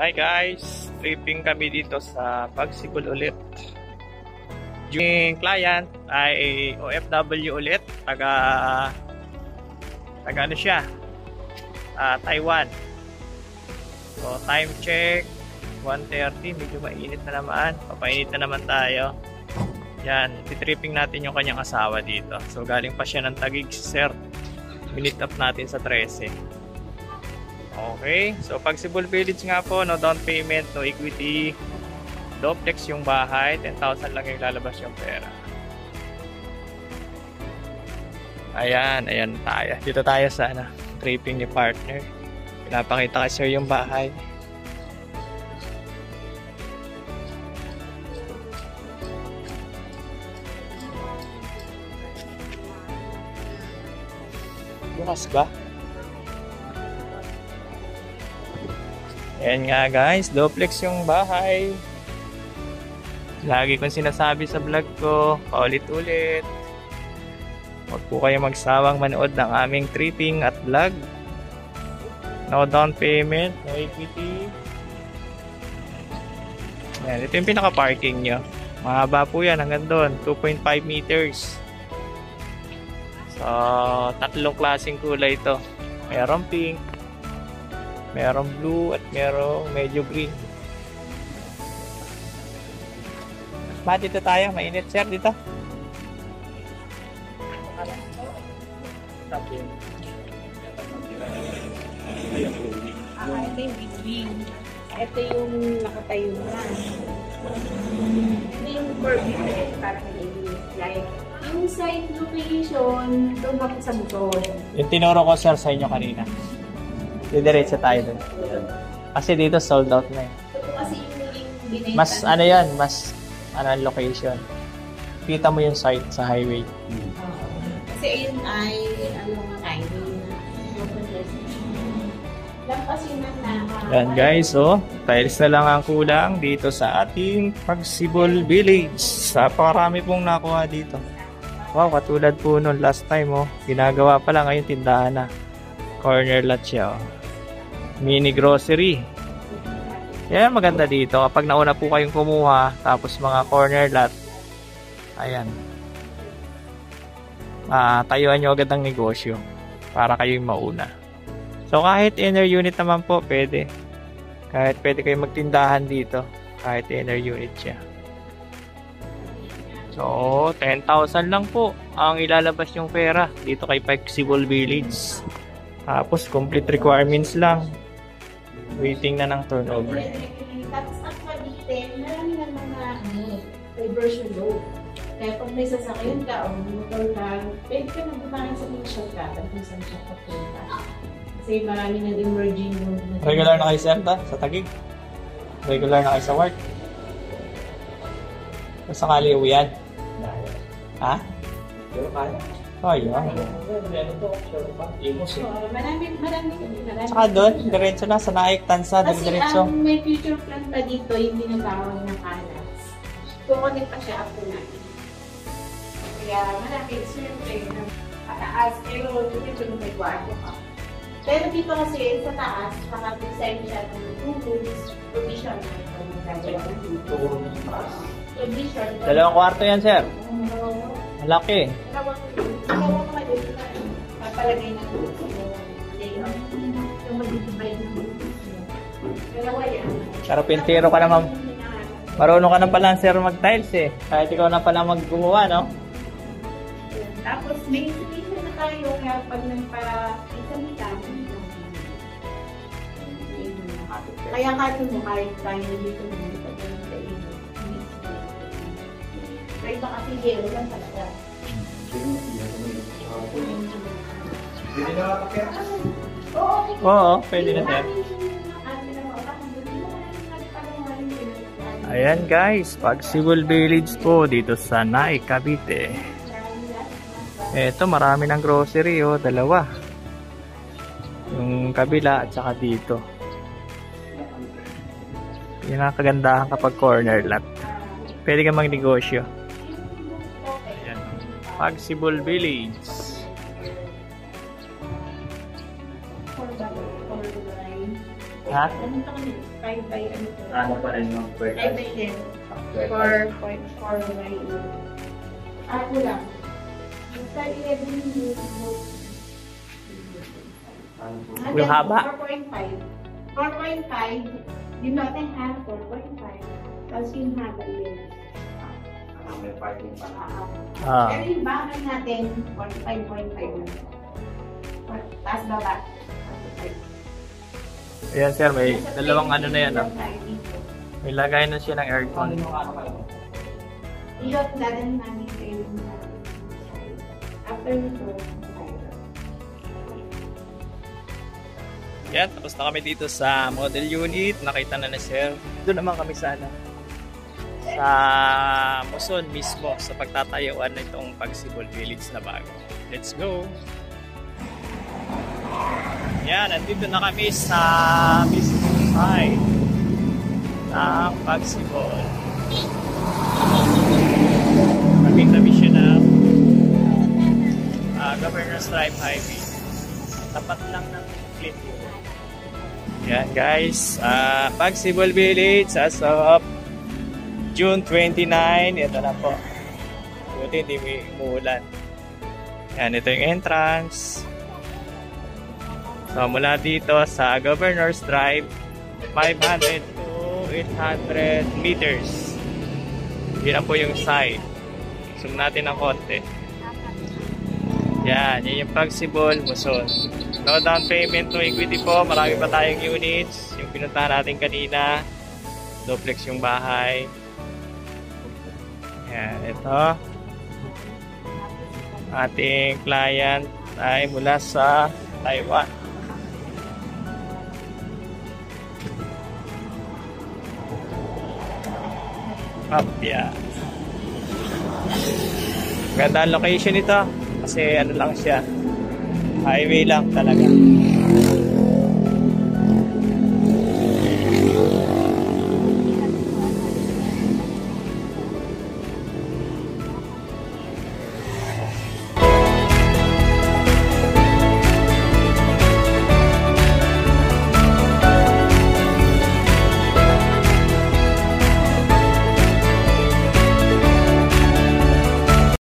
Hi guys, tripping kami dito sa Pagsibol ulit. Yung client ay OFW ulit, taga ano siya, Taiwan. So time check 1:30, medyo mainit na naman, papainit na naman tayo. Yan, titripping natin yung kanyang asawa dito. So galing pa siya ng Taguig, sir. Minute up natin sa 13. Okay, so Pagsibol Village nga po, no down payment, no equity, duplex yung bahay, 10,000 lang yung lalabas yung pera. Ayan tayo. Dito tayo sa tripping ni partner. Pinapakita kay sir yung bahay. Bukas ba? Ayan nga guys, duplex yung bahay. Lagi kong sinasabi sa vlog ko, paulit-ulit. Huwag po kayo magsawang manood ng aming tripping at vlog. No down payment, no equity. Ayan, ito yung pinaka-parking nyo. Mahaba po yan hanggang doon, 2.5 meters. So, tatlong klaseng kulay ito. Mayroong pink, merong blue at merong medyo green. Dito tayo, mainit sir dito. Ito yung green. Ito yung nakatayo na. Ito yung curvy parang like yung side location tumpak sa motor. Yung tinuro ko sir sa inyo kanina. Didiretso tayo dun. Kasi dito sold out na eh. Kasi yung mas ano yan, mas location. Kita mo yung site sa highway. Kasi ayun ay highway na. Lampasin na. Yan guys, tiles na lang ang kulang dito sa ating Pagsibol Village. Napakarami pong nakuha dito. Wow, katulad po nung last time ginagawa pa lang, ngayon tindahan na. Corner lot siya mini grocery. Yan maganda dito kapag nauna po kayong kumuha, tapos mga corner lot, ayan, tayuan nyo agad ang negosyo para kayong mauna. So kahit inner unit naman po pwede, kahit pwede kayong magtindahan dito kahit inner unit siya. So 10,000 lang po ang ilalabas yung pera dito kay Pagsibol Village. Tapos complete requirements lang, waiting na ng turnover. Tapos actually, marami ng mga diversion load. Kaya pag may sasakyan ka o motor ka, pwede ka nagbumahan sa mga shortcut at kung saan siya papunta. Kasi marami ng emerging load. Regular na kayo sir sa Taguig? Regular na kayo sa work? Sakali uwian? Ha? Pero kaya? Oh, yun. Saka doon, diretso na sa Naik, Tansa, diretso. Kasi may future plan pa dito, yung tinatawag na kalas. Kukunin pa siya ako natin. Kaya malaki, siyempre, pataas, pero dito may kwarto ka. Pero dito kasi sa taas, nakadesign siya ng 2 rooms, provision na ito. Dalawang kwarto yan, sir. Malaki. Papalagay na yung mag-divide ng dalawa yan. Pero pintero ka naman. Marunong ka na pala sir mag-tiles eh. Kahit ikaw na pala mag-gumawa, no? Tapos may installation na tayo kaya pag nagpa-isang kaya kato mo kahit tayo dito kahit ba kasi yelo lang talaga. Oo, pwede na sir. Ayan guys, Pagsibol Village po dito sa Naik, Cavite. Eto, marami ng grocery dalawa. Yung kabila at saka dito. Yung nakagandahan kapag corner lot. Pwede ka magnegosyo. Ayan, Pagsibol Village. Ha? Ano ito kami? 5 by ano ito? Ano pa rin yung 5 by 10. 4.4 by 8. Ako lang. Basta 11 Yung haba? 4.5. 4.5. Yung natin ha, 4.5. Tapos yung haba yun. may parking pa. Pero yung bakal natin, 45.5. Taas baba. Ayan sir, may dalawang ano na yan. May lagay na siya ng aircon. Iyot, dadalhin namin kayo after nito. Yan, tapos na kami dito sa model unit. Nakita na sir. Doon naman kami sana. Sa Muson mismo, sa pagtatayuan na itong Pagsibol Village na bago. Let's go! Yan, nandito na kami sa mismo side ng Pagsibol. Tabi-tabi siya ng Governor's Drive Highway. Tapat lang ng cliff. Yan guys, Pagsibol Village as of June 29. Ito na po. Buti hindi may umuulan. Yan, ito yung entrance. So mula dito sa Governor's Drive, 500 to 800 meters. Yan po yung side. Zoom natin ng konti. Yan, yun yung Pagsibol, Muson. No down payment, no equity po. Marami pa tayong units. Yung pinuntahan natin kanina. Duplex yung bahay. Yan, ito. Ating client ay mula sa Taiwan. Papya. Ganda ang location ito kasi ano lang siya, highway lang talaga.